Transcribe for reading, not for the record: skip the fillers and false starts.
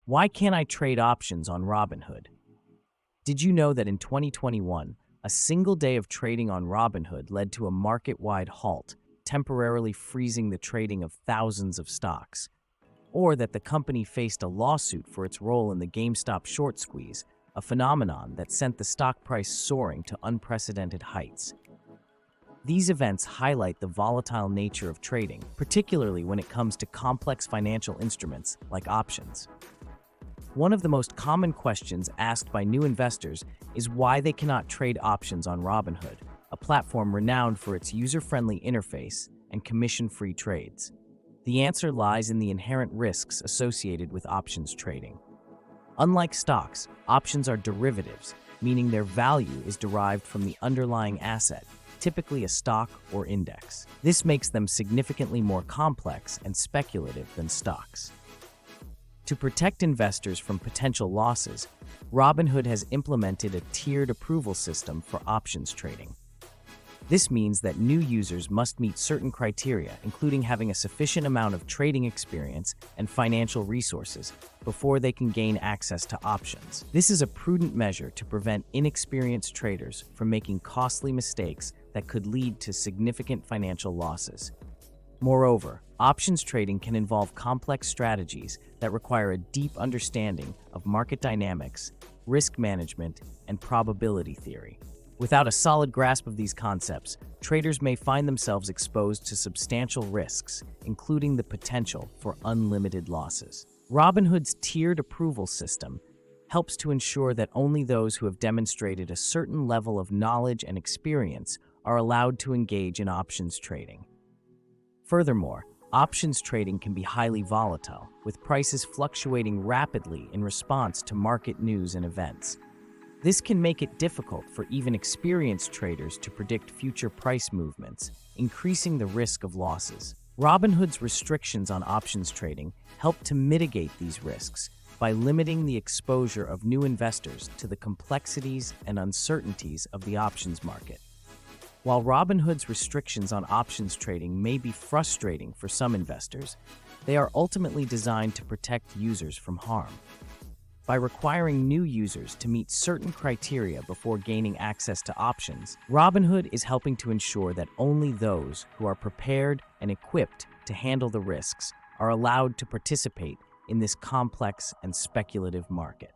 Why can't I trade options on Robinhood? Did you know that in 2021, a single day of trading on Robinhood led to a market-wide halt, temporarily freezing the trading of thousands of stocks? Or that the company faced a lawsuit for its role in the GameStop short squeeze, a phenomenon that sent the stock price soaring to unprecedented heights? These events highlight the volatile nature of trading, particularly when it comes to complex financial instruments like options. One of the most common questions asked by new investors is why they cannot trade options on Robinhood, a platform renowned for its user-friendly interface and commission-free trades. The answer lies in the inherent risks associated with options trading. Unlike stocks, options are derivatives, meaning their value is derived from the underlying asset, typically a stock or index. This makes them significantly more complex and speculative than stocks. To protect investors from potential losses, Robinhood has implemented a tiered approval system for options trading. This means that new users must meet certain criteria, including having a sufficient amount of trading experience and financial resources, before they can gain access to options. This is a prudent measure to prevent inexperienced traders from making costly mistakes that could lead to significant financial losses. Moreover, options trading can involve complex strategies that require a deep understanding of market dynamics, risk management, and probability theory. Without a solid grasp of these concepts, traders may find themselves exposed to substantial risks, including the potential for unlimited losses. Robinhood's tiered approval system helps to ensure that only those who have demonstrated a certain level of knowledge and experience are allowed to engage in options trading. Furthermore, options trading can be highly volatile, with prices fluctuating rapidly in response to market news and events. This can make it difficult for even experienced traders to predict future price movements, increasing the risk of losses. Robinhood's restrictions on options trading help to mitigate these risks by limiting the exposure of new investors to the complexities and uncertainties of the options market. While Robinhood's restrictions on options trading may be frustrating for some investors, they are ultimately designed to protect users from harm. By requiring new users to meet certain criteria before gaining access to options, Robinhood is helping to ensure that only those who are prepared and equipped to handle the risks are allowed to participate in this complex and speculative market.